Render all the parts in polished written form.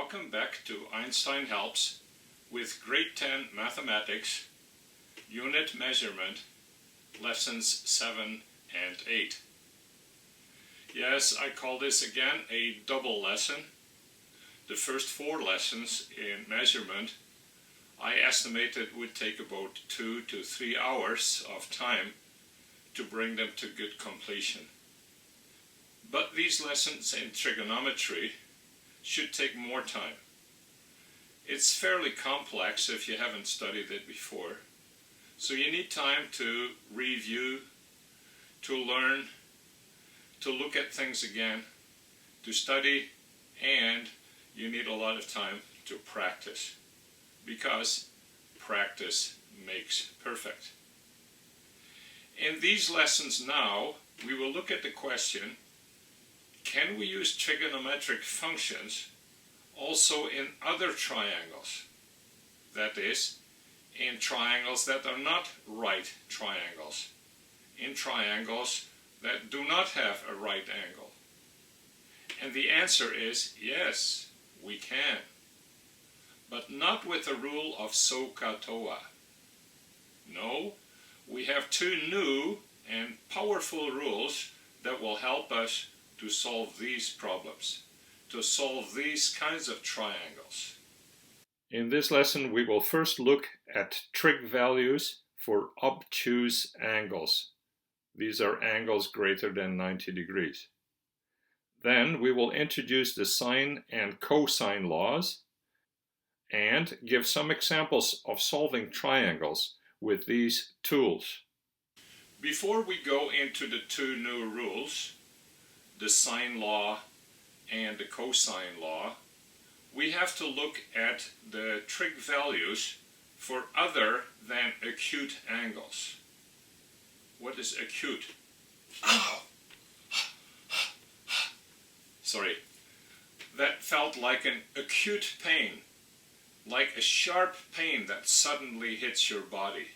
Welcome back to Einstein Helps with Grade 10 Mathematics, Unit Measurement, Lessons 7 and 8. Yes, I call this again a double lesson. The first 4 lessons in measurement I estimated would take about 2 to 3 hours of time to bring them to good completion. But these lessons in trigonometry should take more time. It's fairly complex if you haven't studied it before, so you need time to review, to learn, to look at things again, to study, and you need a lot of time to practice, because practice makes perfect. In these lessons now, we will look at the question, can we use trigonometric functions also in other triangles? That is, in triangles that are not right triangles, in triangles that do not have a right angle. And the answer is yes, we can. But not with the rule of SOHCAHTOA. No, we have 2 new and powerful rules that will help us to solve these problems, to solve these kinds of triangles. In this lesson, we will first look at trig values for obtuse angles. These are angles greater than 90 degrees. Then we will introduce the sine and cosine laws and give some examples of solving triangles with these tools. Before we go into the 2 new rules, the sine law and the cosine law, we have to look at the trig values for other than acute angles. What is acute? Ow! Sorry. That felt like an acute pain, like a sharp pain that suddenly hits your body.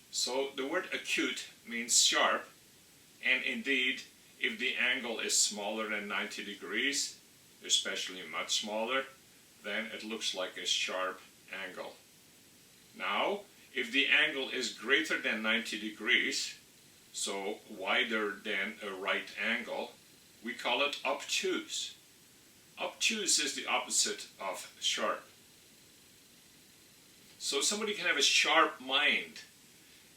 So the word acute means sharp, and indeed, if the angle is smaller than 90 degrees, especially much smaller, then it looks like a sharp angle. Now, if the angle is greater than 90 degrees, so wider than a right angle, we call it obtuse. Obtuse is the opposite of sharp. So somebody can have a sharp mind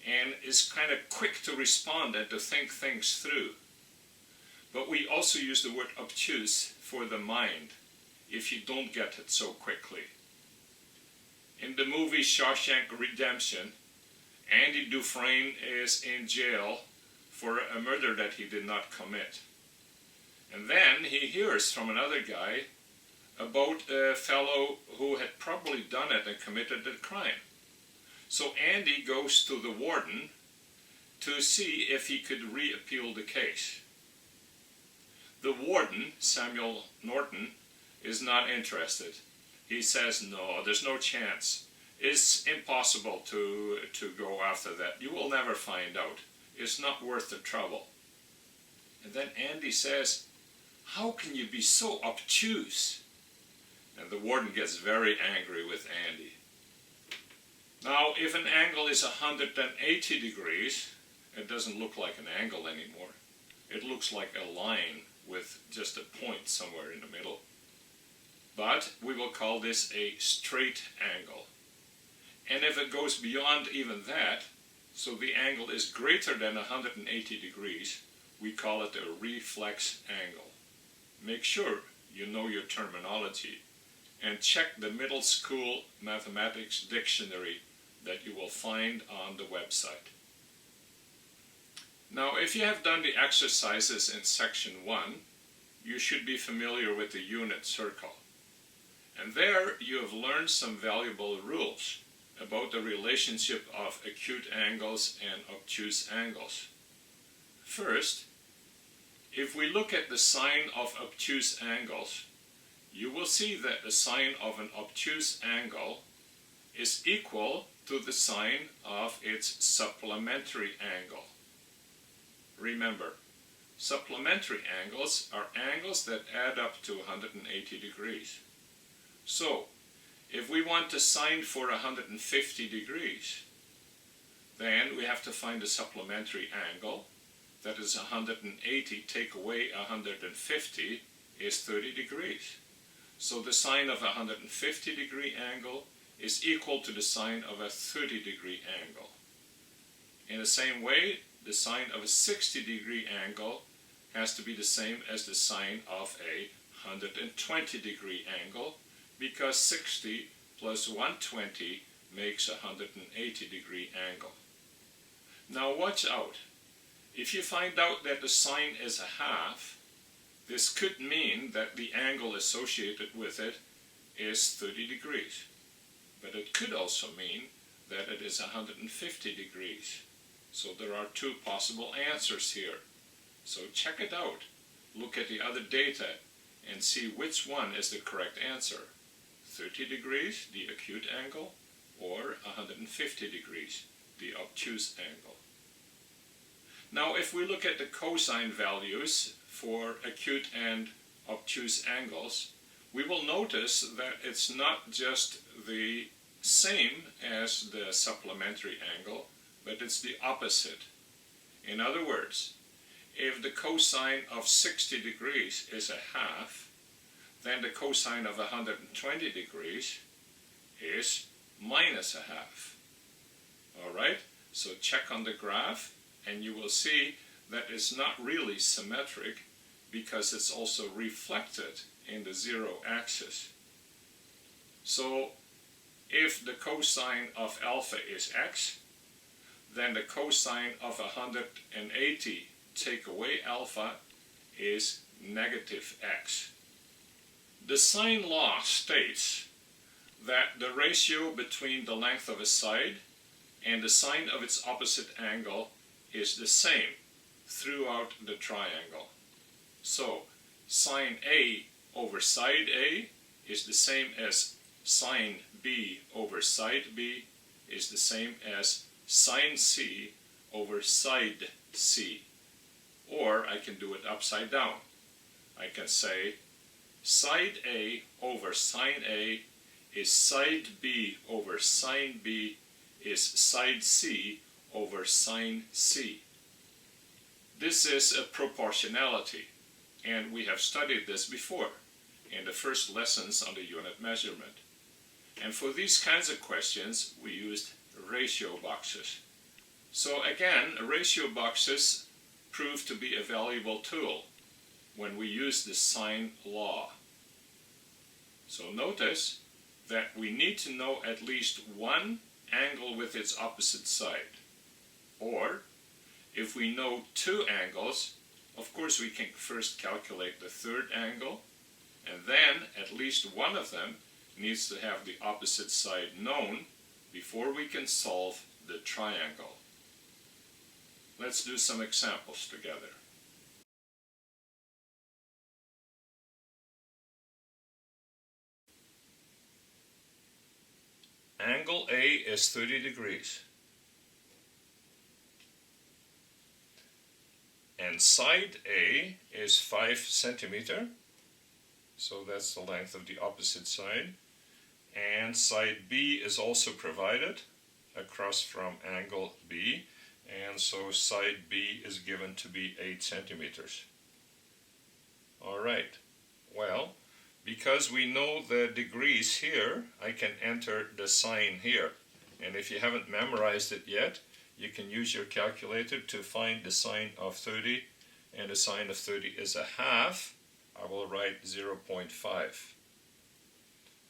and is kind of quick to respond and to think things through. But we also use the word obtuse for the mind, if you don't get it so quickly. In the movie Shawshank Redemption, Andy Dufresne is in jail for a murder that he did not commit. And then he hears from another guy about a fellow who had probably done it and committed the crime. So Andy goes to the warden to see if he could reappeal the case. The warden, Samuel Norton, is not interested. He says, no, there's no chance. It's impossible to go after that. You will never find out. It's not worth the trouble. And then Andy says, how can you be so obtuse? And the warden gets very angry with Andy. Now, if an angle is 180 degrees, it doesn't look like an angle anymore. It looks like a line with just a point somewhere in the middle. But we will call this a straight angle. And if it goes beyond even that, so the angle is greater than 180 degrees, we call it a reflex angle. Make sure you know your terminology and check the middle school mathematics dictionary that you will find on the website. Now, if you have done the exercises in section 1, you should be familiar with the unit circle. And there you have learned some valuable rules about the relationship of acute angles and obtuse angles. First, if we look at the sine of obtuse angles, you will see that the sine of an obtuse angle is equal to the sine of its supplementary angle. Remember, supplementary angles are angles that add up to 180 degrees. So, if we want the sine for 150 degrees, then we have to find a supplementary angle. That is 180 take away 150 is 30 degrees. So the sine of a 150 degree angle is equal to the sine of a 30 degree angle. In the same way, the sine of a 60 degree angle has to be the same as the sine of a 120 degree angle, because 60 plus 120 makes a 180 degree angle. Now watch out. If you find out that the sine is a half, this could mean that the angle associated with it is 30 degrees. But it could also mean that it is 150 degrees. So there are two possible answers here. So check it out. Look at the other data and see which one is the correct answer. 30 degrees, the acute angle, or 150 degrees, the obtuse angle. Now if we look at the cosine values for acute and obtuse angles, we will notice that it's not just the same as the supplementary angle, but it's the opposite. In other words, if the cosine of 60 degrees is a half, then the cosine of 120 degrees is minus a half. Alright, so check on the graph and you will see that it's not really symmetric because it's also reflected in the zero axis. So if the cosine of alpha is x, then the cosine of 180 take away alpha is negative x. The sine law states that the ratio between the length of a side and the sine of its opposite angle is the same throughout the triangle. So sine A over side A is the same as sine B over side B is the same as sine C over side C. Or I can do it upside down. I can say side A over sine A is side B over sine B is side C over sine C. This is a proportionality, and we have studied this before in the first lessons on the unit measurement. And for these kinds of questions, we used ratio boxes. So again, ratio boxes prove to be a valuable tool when we use the sine law. So notice that we need to know at least one angle with its opposite side. Or, if we know two angles, of course we can first calculate the third angle, and then at least one of them needs to have the opposite side known before we can solve the triangle. Let's do some examples together. Angle A is 30 degrees. And side A is 5 centimeter. So that's the length of the opposite side. And side B is also provided across from angle B. And so side B is given to be 8 centimeters. Alright, well, because we know the degrees here, I can enter the sine here. And if you haven't memorized it yet, you can use your calculator to find the sine of 30, and the sine of 30 is a half. I will write 0.5.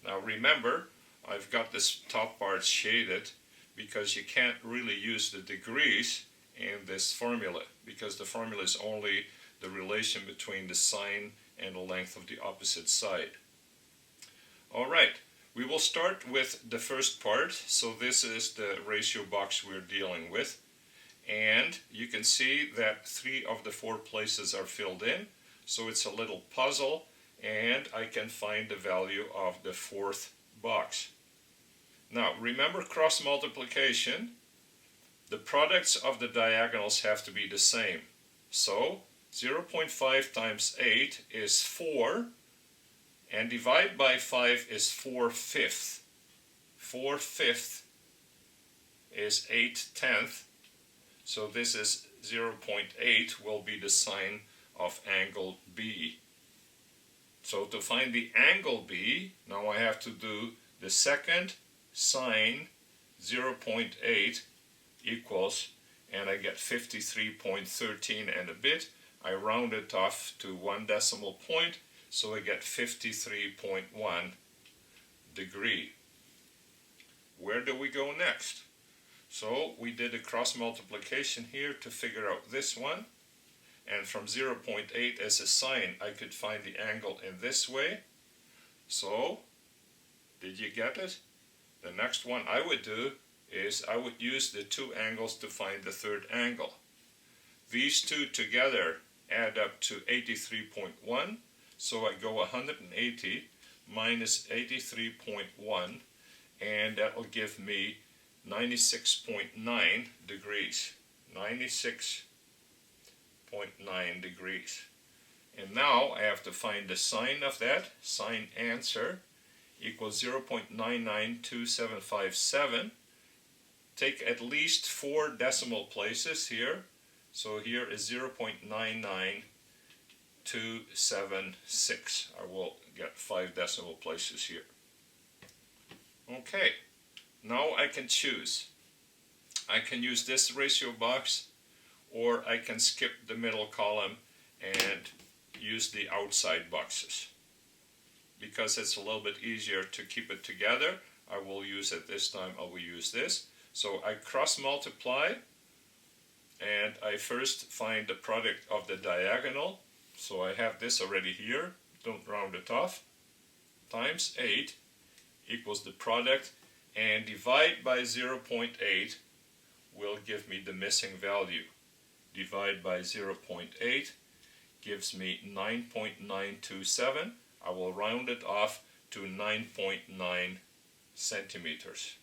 Now remember, I've got this top part shaded because you can't really use the degrees in this formula, because the formula is only the relation between the sine and the length of the opposite side. Alright, we will start with the first part. So this is the ratio box we're dealing with. And you can see that 3 of the 4 places are filled in. So it's a little puzzle, and I can find the value of the 4th box. Now remember cross multiplication. The products of the diagonals have to be the same. So 0.5 times 8 is 4, And divide by 5 is 4/5. 4/5 is 8/10. So this is 0.8 will be the sine of angle B. So to find the angle B, now I have to do the second sine 0.8 equals, and I get 53.13 and a bit. I round it off to 1 decimal point, so I get 53.1 degree. Where do we go next? So we did a cross multiplication here to figure out this one. And from 0.8 as a sine, I could find the angle in this way. So, did you get it? The next one I would do is I would use the two angles to find the third angle. These two together add up to 83.1. So I go 180 minus 83.1, and that will give me 96.9 degrees. 96.9 degrees. And now I have to find the sine of that. Sine answer equals 0.992757. Take at least 4 decimal places here. So here is 0.99276. I will get 5 decimal places here. Okay, now I can choose. I can use this ratio box, or I can skip the middle column and use the outside boxes. Because it's a little bit easier to keep it together, I will use it this time, I will use this. So I cross multiply, and I first find the product of the diagonal. So I have this already here, don't round it off, times 8 equals the product, and divide by 0.8 will give me the missing value. Divide by 0.8 gives me 9.927. I will round it off to 9.9 centimeters.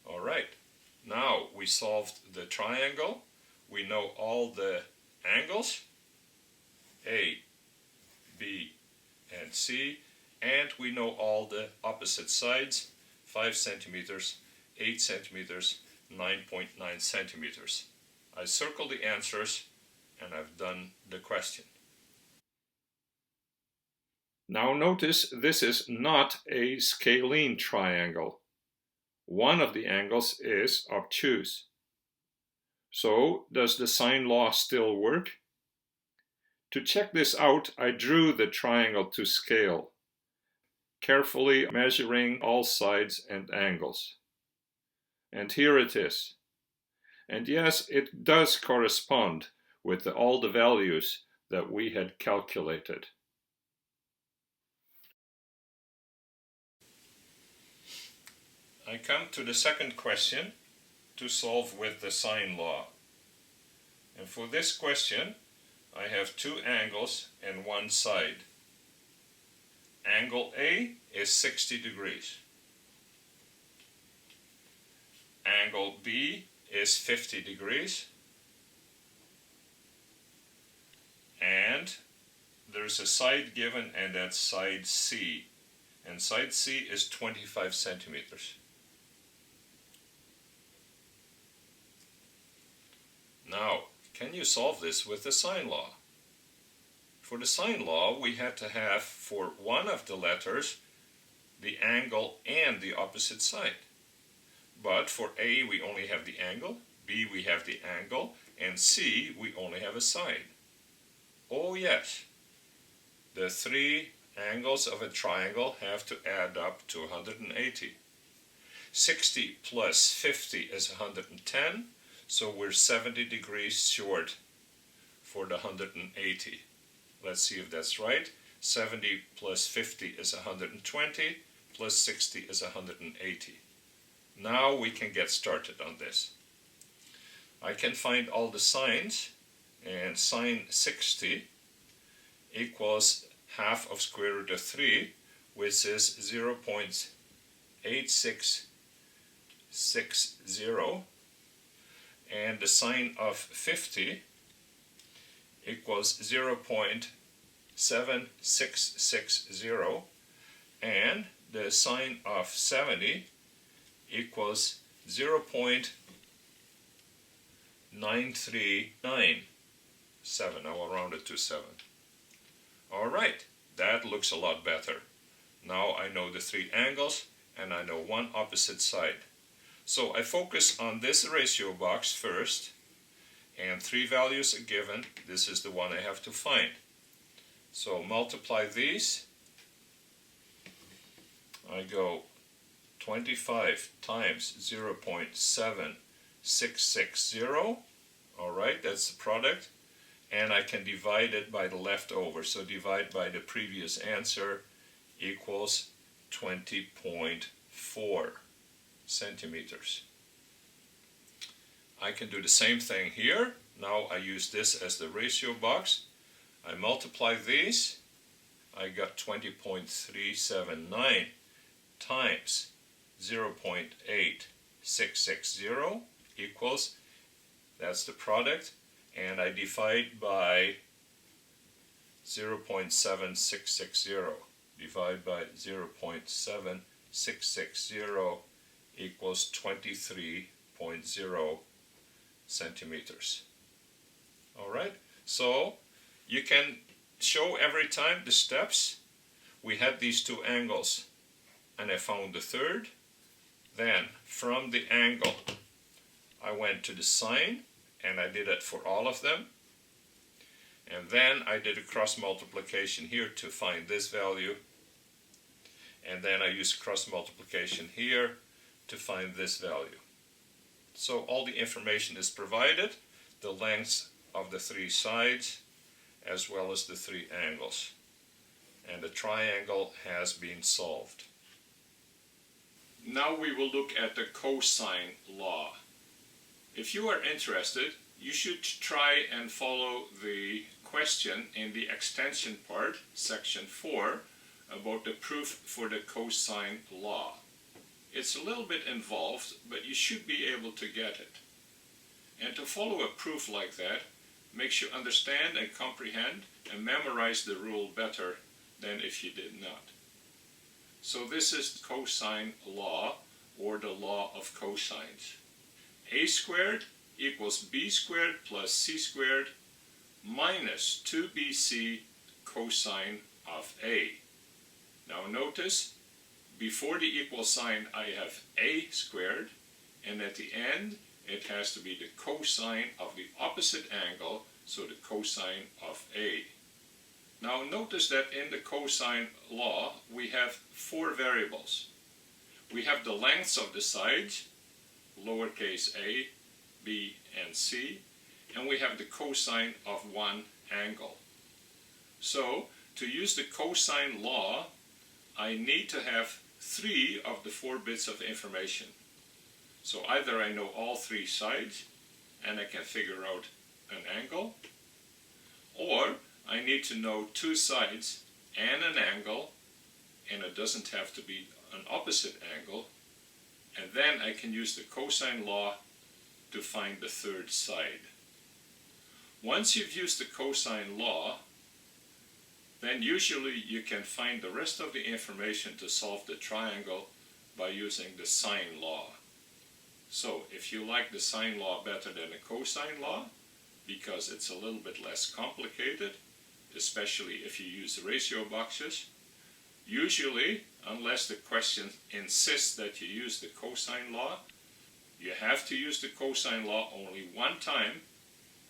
Alright, now we solved the triangle. We know all the angles, A, B, and C, and we know all the opposite sides, 5 centimeters, 8 centimeters, 9.9 centimeters. I circle the answers, and I've done the question. Now notice this is not a scalene triangle. One of the angles is obtuse. So, does the sine law still work? To check this out, I drew the triangle to scale, carefully measuring all sides and angles. And here it is. And yes, it does correspond with all the values that we had calculated. I come to the second question to solve with the sine law. And for this question, I have 2 angles and 1 side. Angle A is 60 degrees. Angle B is 50 degrees. And there's a side given, and that's side C. And side C is 25 centimeters. Now, can you solve this with the sine law? For the sine law, we had to have, for one of the letters, the angle and the opposite side. But for A, we only have the angle, B, we have the angle, and C, we only have a side. Oh yes, the 3 angles of a triangle have to add up to 180. 60 plus 50 is 110, so we're 70 degrees short for the 180. Let's see if that's right. 70 plus 50 is 120, plus 60 is 180. Now we can get started on this. I can find all the sines, and sine 60 equals half of square root of 3, which is 0.8660, and the sine of 50 equals 0.86 0.7660, and the sine of 70 equals 0.9397. I will round it to 7. All right, that looks a lot better. Now I know the 3 angles and I know one opposite side. So I focus on this ratio box first, and 3 values are given. This is the one I have to find. So multiply these. I go 25 times 0.7660. All right, that's the product. And I can divide it by the leftover. So divide by the previous answer equals 20.4 centimeters. I can do the same thing here. Now I use this as the ratio box. I multiply these. I got 20.379 times 0.8660 equals, that's the product, and I divide by 0.7660. Divide by 0.7660 equals 23.0 centimeters. All right, so you can show every time the steps. We had these 2 angles and I found the third. Then from the angle I went to the sine and I did it for all of them. And then I did a cross multiplication here to find this value. And then I used cross multiplication here to find this value. So all the information is provided, the lengths of the 3 sides as well as the 3 angles. And the triangle has been solved. Now we will look at the cosine law. If you are interested, you should try and follow the question in the extension part, section 4, about the proof for the cosine law. It's a little bit involved, but you should be able to get it. And to follow a proof like that makes you understand and comprehend and memorize the rule better than if you did not. So this is cosine law, or the law of cosines. A squared equals b squared plus c squared minus 2bc cosine of a. Now notice, before the equal sign I have a squared, and at the end it has to be the cosine of the opposite angle, so the cosine of a. Now notice that in the cosine law we have 4 variables. We have the lengths of the sides, lowercase a, b, and c, and we have the cosine of one angle. So to use the cosine law, I need to have 3 of the 4 bits of information. So either I know all 3 sides and I can figure out an angle, or I need to know 2 sides and an angle, and it doesn't have to be an opposite angle, and then I can use the cosine law to find the 3rd side. Once you've used the cosine law, then usually you can find the rest of the information to solve the triangle by using the sine law. So if you like the sine law better than the cosine law, because it's a little bit less complicated, especially if you use the ratio boxes, usually, unless the question insists that you use the cosine law, you have to use the cosine law only one time,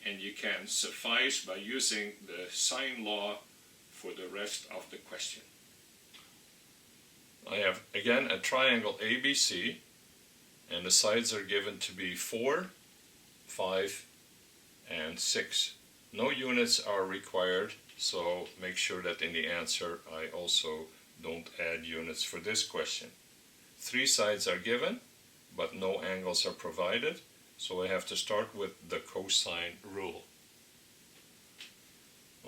and you can suffice by using the sine law for the rest of the question. I have again a triangle ABC, and the sides are given to be 4, 5, and 6. No units are required, so make sure that in the answer I also don't add units for this question. 3 sides are given, but no angles are provided, so I have to start with the cosine rule.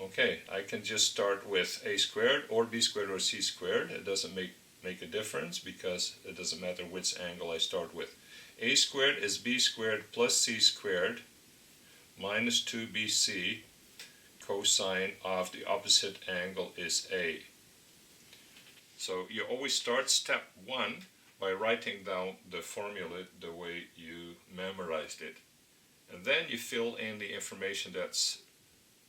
Okay, I can just start with a squared or b squared or c squared. It doesn't make a difference because it doesn't matter which angle I start with. A squared is b squared plus c squared minus 2bc cosine of the opposite angle is A. So you always start step 1 by writing down the formula the way you memorized it. And then you fill in the information that's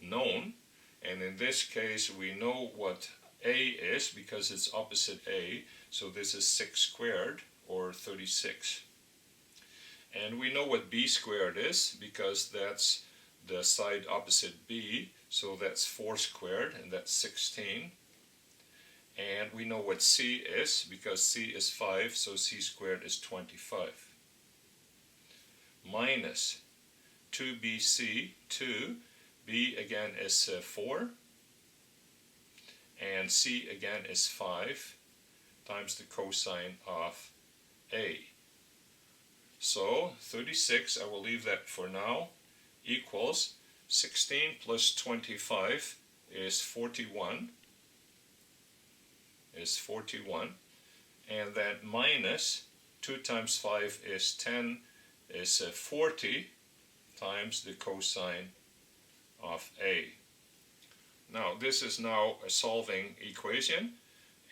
known. And in this case, we know what A is because it's opposite A. So this is 6 squared, or 36. And we know what B squared is because that's the side opposite B. So that's 4 squared, and that's 16. And we know what C is because C is 5, so C squared is 25. Minus 2BC, 2. B again is 4. And C again is 5 times the cosine of A. So 36, I will leave that for now, equals 16 plus 25 is 41. And then minus 2 times 5 is 10, is 40 times the cosine of A. Now this is now a solving equation,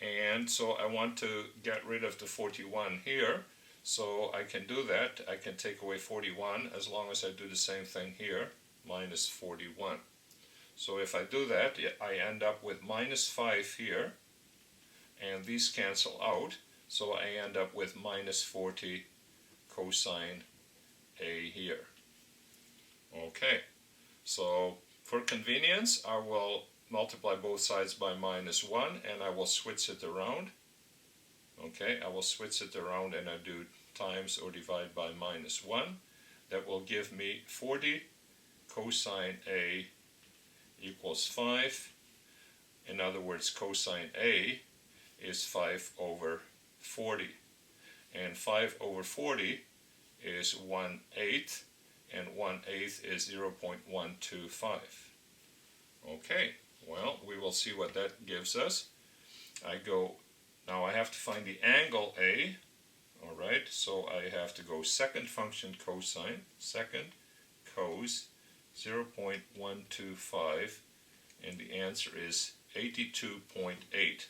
and so I want to get rid of the 41 here, so I can do that. I can take away 41 as long as I do the same thing here, minus 41. So if I do that, I end up with minus 5 here, and these cancel out, so I end up with minus 40 cosine A here. Okay, so for convenience, I will multiply both sides by minus 1, and I will switch it around. Okay, I will switch it around and I do times or divide by minus 1. That will give me 40 cosine A equals 5. In other words, cosine A is 5 over 40. And 5 over 40 is 1/8, and 1/8 is 0.125. Okay, well, we will see what that gives us. Now I have to find the angle A. Alright, so I have to go second function cosine, second cos 0.125, and the answer is 82.8.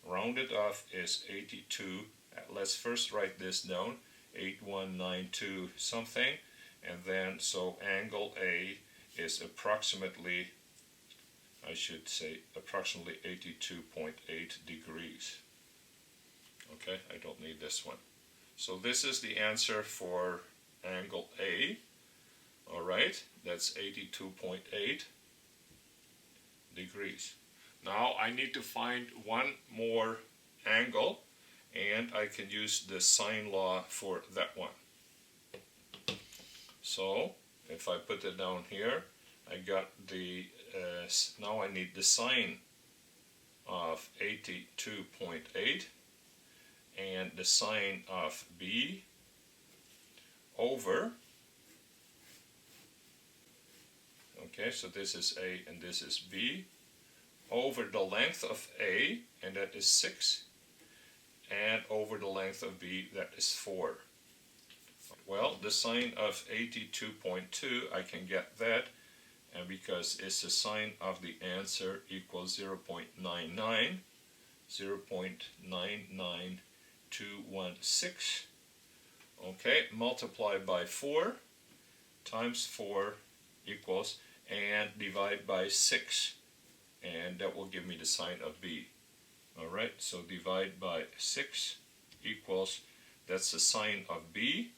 Rounded off is 82. Let's first write this down, 8192 something, and then so angle A is approximately, I should say approximately 82.8 degrees. Okay, I don't need this one. So this is the answer for angle A. Alright, that's 82.8 degrees. Now I need to find one more angle, and I can use the sine law for that one. So if I put it down here, I got the, now I need the sine of 82.8 and the sine of B over, okay, so this is A and this is B, over the length of A, and that is 6, and over the length of B, that is 4. Well, the sine of 82.2, I can get that, and because it's the sine of the answer equals 0.99, 0.99216. Okay, multiply by 4 times 4 equals, and divide by 6, and that will give me the sine of B. Alright, so divide by 6 equals, that's the sine of B.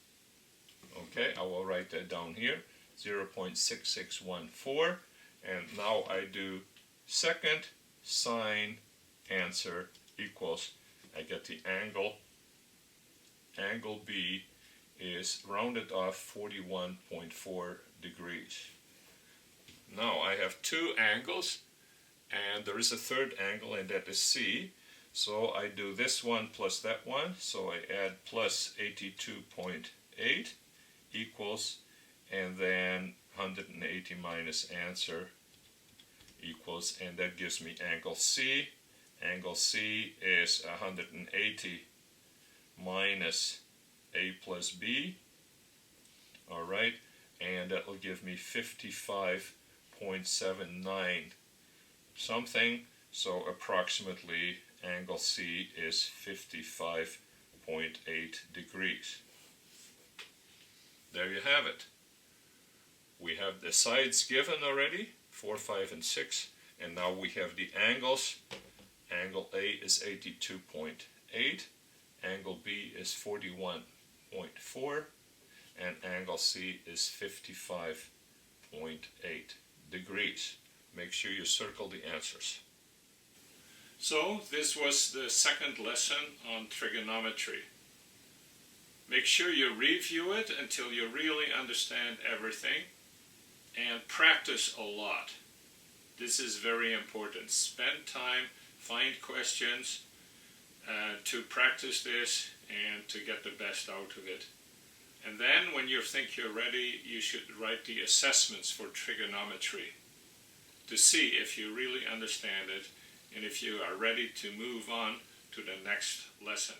Okay, I will write that down here, 0.6614, and now I do second sine answer equals, I get the angle B is rounded off 41.4 degrees. Now I have two angles, and there is a third angle, and that is C. So I do this one plus that one, so I add plus 82.8 equals, and then 180 minus answer equals, and that gives me angle C. Angle C is 180 minus A plus B. Alright, and that will give me 55.8 55.79 something, so approximately angle C is 55.8 degrees. There you have it. We have the sides given already, 4, 5, and 6, and now we have the angles. Angle A is 82.8, angle B is 41.4, and angle C is 55.8 degrees. Make sure you circle the answers. So this was the second lesson on trigonometry. Make sure you review it until you really understand everything, and practice a lot. This is very important. Spend time, find questions to practice this and to get the best out of it. And then when you think you're ready, you should write the assessments for trigonometry to see if you really understand it and if you are ready to move on to the next lesson.